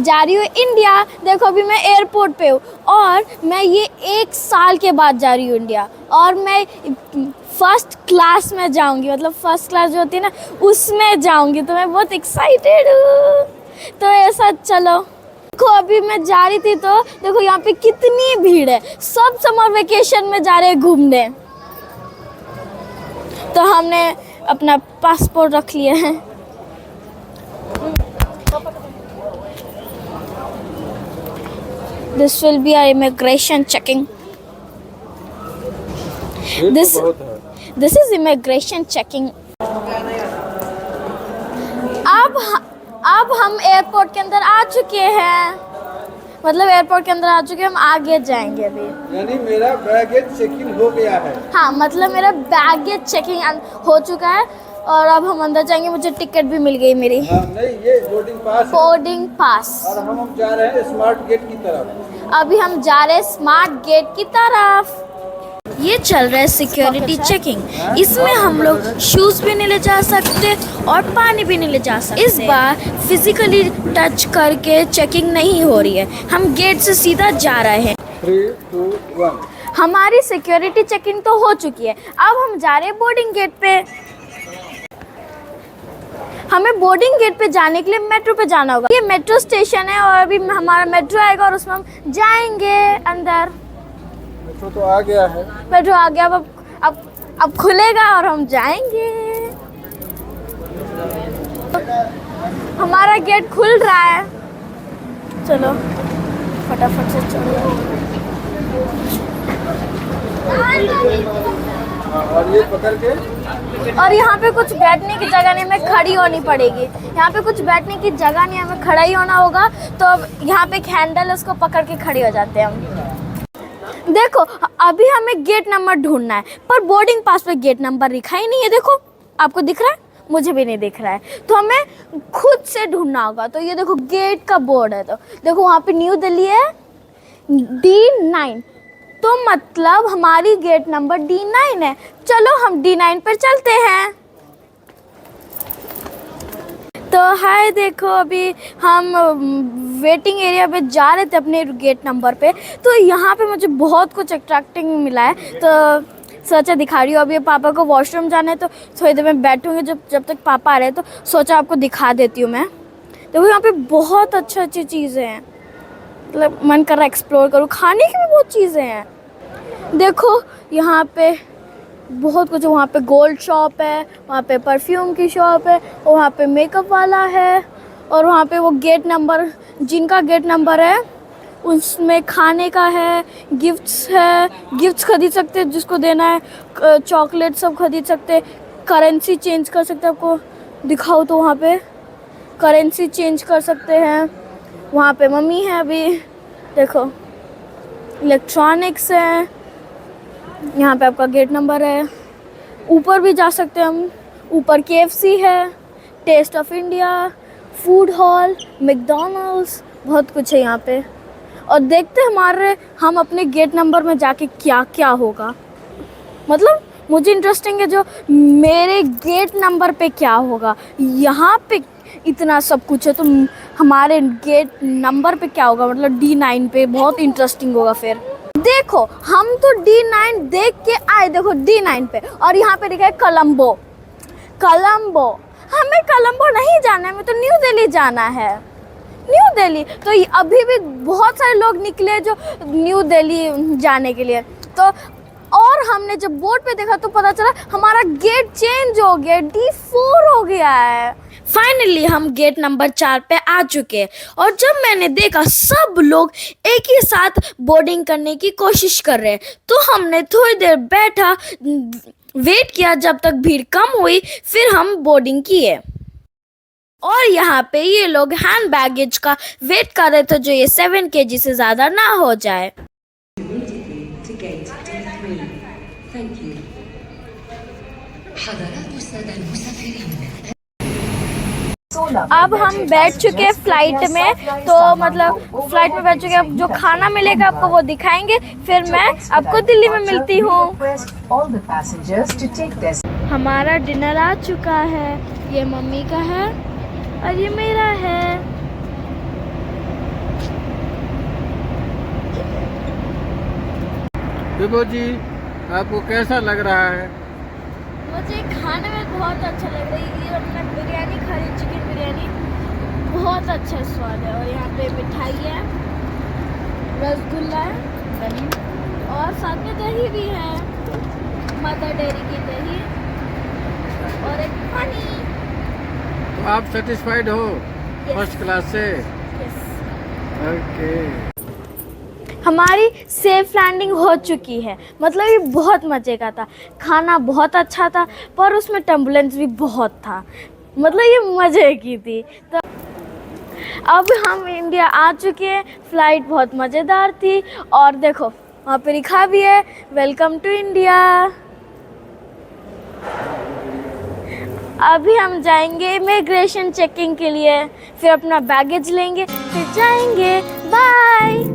जा रही हूँ इंडिया। देखो अभी मैं एयरपोर्ट पे हूँ और मैं ये 1 साल के बाद जा रही हूँ इंडिया, और मैं फर्स्ट क्लास में जाऊँगी, मतलब फर्स्ट क्लास जो होती है ना उसमें जाऊँगी, तो मैं बहुत एक्साइटेड हूँ। तो ऐसा चलो, देखो अभी मैं जा रही थी तो देखो यहाँ पे कितनी भीड़ है, सब समर वेकेशन में जा रहे हैं घूमने। तो हमने अपना पासपोर्ट रख लिया है। This will be our immigration checking. This is immigration checking. अब हम एयरपोर्ट के अंदर आ चुके हैं, मतलब एयरपोर्ट के अंदर आ चुके हैं, हम आगे जाएंगे अभी। यानी मेरा बैगेज चेकिंग हो गया है। हाँ, मतलब मेरा बैगेज चेकिंग हो चुका है और अब हम अंदर जाएंगे। मुझे टिकट भी मिल गई मेरी। हाँ, नहीं ये बोर्डिंग पास है। Boarding pass. और हम जा रहे हैं स्मार्ट गेट की तरफ। अभी हम जा रहे हैं स्मार्ट गेट की तरफ। ये चल रहा है सिक्योरिटी चेकिंग। इसमें हम लोग शूज भी नहीं ले जा सकते और पानी भी नहीं ले जा सकते। इस बार फिजिकली टच करके चेकिंग नहीं हो रही है, हम गेट से सीधा जा रहे हैं। 3, 2, 1। हमारी सिक्योरिटी चेकिंग तो हो चुकी है, अब हम जा रहे हैं बोर्डिंग गेट पे। हमें बोर्डिंग गेट पे जाने के लिए मेट्रो पे जाना होगा। ये मेट्रो स्टेशन है और अभी हमारा मेट्रो आएगा और उसमें हम जाएंगे अंदर। मेट्रो तो आ गया है। मेट्रो आ गया, अब खुलेगा और हम जाएंगे। हमारा गेट खुल रहा है, चलो फटाफट से चलो। और ये पकड़ के, और यहाँ पे कुछ बैठने की जगह नहीं, हमें खड़ी होनी पड़ेगी। यहाँ पे कुछ बैठने की जगह नहीं, हमें खड़ा ही होना होगा। तो अब यहाँ पे एक हैंडल है, उसको पकड़ के खड़े हो जाते हैं हम। देखो अभी हमें गेट नंबर ढूंढना है, पर बोर्डिंग पास पे गेट नंबर लिखा ही नहीं है। देखो आपको दिख रहा है? मुझे भी नहीं दिख रहा है, तो हमें खुद से ढूंढना होगा। तो ये देखो गेट का बोर्ड है, तो देखो वहाँ पे न्यू दिल्ली है D9, तो मतलब हमारी गेट नंबर D9 है। चलो हम D9 पर चलते हैं। तो हाय, देखो अभी हम वेटिंग एरिया पे जा रहे थे अपने गेट नंबर पे। तो यहाँ पे मुझे बहुत कुछ अट्रैक्टिंग मिला है, तो सोचा दिखा रही हूँ। अभी पापा को वॉशरूम जाना है, तो थोड़ी देर में बैठूँगी जब तक पापा आ रहे हैं, तो सोचा आपको दिखा देती हूँ मैं। देखो यहाँ पे बहुत अच्छी चीज़ें हैं, मतलब मन कर रहा है एक्सप्लोर करूँ। खाने की भी बहुत चीज़ें हैं। देखो यहाँ पे बहुत कुछ, वहाँ पे गोल्ड शॉप है, वहाँ पे परफ्यूम की शॉप है, वहाँ पे मेकअप वाला है, और वहाँ पे वो गेट नंबर, जिनका गेट नंबर है उसमें खाने का है, गिफ्ट्स है, गिफ्ट्स खरीद सकते हैं जिसको देना है, चॉकलेट सब खरीद सकते, करेंसी चेंज कर सकते हैं। आपको दिखाओ तो वहाँ पे करेंसी चेंज कर सकते हैं। वहाँ पे मम्मी है अभी, देखो इलेक्ट्रॉनिक्स है, यहाँ पे आपका गेट नंबर है। ऊपर भी जा सकते हैं हम, ऊपर KFC है, Taste of India, Food Hall, McDonald's, बहुत कुछ है यहाँ पे। और देखते हम अपने गेट नंबर में जाके क्या क्या होगा। मतलब मुझे इंटरेस्टिंग है जो मेरे गेट नंबर पे क्या होगा। यहाँ पे इतना सब कुछ है, तो हमारे गेट नंबर पे क्या होगा, मतलब D9 पे बहुत इंटरेस्टिंग होगा। फिर देखो हम तो D9 देख के आए, देखो D9 पे, और यहाँ पे लिखा है कोलंबो। हमें कोलंबो नहीं जाना है, हमें तो न्यू दिल्ली जाना है। न्यू दिल्ली तो अभी भी बहुत सारे लोग निकले जो न्यू दिल्ली जाने के लिए। तो और हमने जब बोर्ड पे देखा तो पता चला हमारा गेट चेंज हो गया, D4 हो गया है। फाइनली हम गेट नंबर 4 पे आ चुके हैं, और जब मैंने देखा सब लोग एक ही साथ बोर्डिंग करने की कोशिश कर रहे हैं, तो हमने थोड़ी देर बैठा, वेट किया जब तक भीड़ कम हुई, फिर हम बोर्डिंग किए। और यहाँ पे ये लोग हैंड बैगेज का वेट कर रहे थे, जो ये 7 kg से ज़्यादा ना हो जाए। अब हम बैठ चुके हैं फ्लाइट में, तो मतलब फ्लाइट में बैठ चुके हैं। अब जो खाना मिलेगा आपको वो दिखाएंगे, फिर मैं आपको दिल्ली में मिलती हूँ। हमारा डिनर आ चुका है, ये मम्मी का है और ये मेरा है। विभू जी आपको कैसा लग रहा है? मुझे खाने में बहुत अच्छा लग रहा है। ये अपना बिरयानी खा रही, चिकन बिरयानी, बहुत अच्छा स्वाद है। और यहाँ पे मिठाई है, रसगुल्ला है और साथ में दही भी है, मदर डेयरी की दही और एक पानी। तो आप सेटिस्फाइड हो फर्स्ट क्लास से? ओके। हमारी सेफ लैंडिंग हो चुकी है, मतलब ये बहुत मज़े का था। खाना बहुत अच्छा था पर उसमें टर्बुलेंस भी बहुत था, मतलब ये मज़े की थी। तो अब हम इंडिया आ चुके हैं। फ़्लाइट बहुत मज़ेदार थी और देखो वहाँ पे लिखा भी है वेलकम टू इंडिया। अभी हम जाएंगे इमिग्रेशन चेकिंग के लिए, फिर अपना बैगेज लेंगे, फिर जाएंगे। बाय।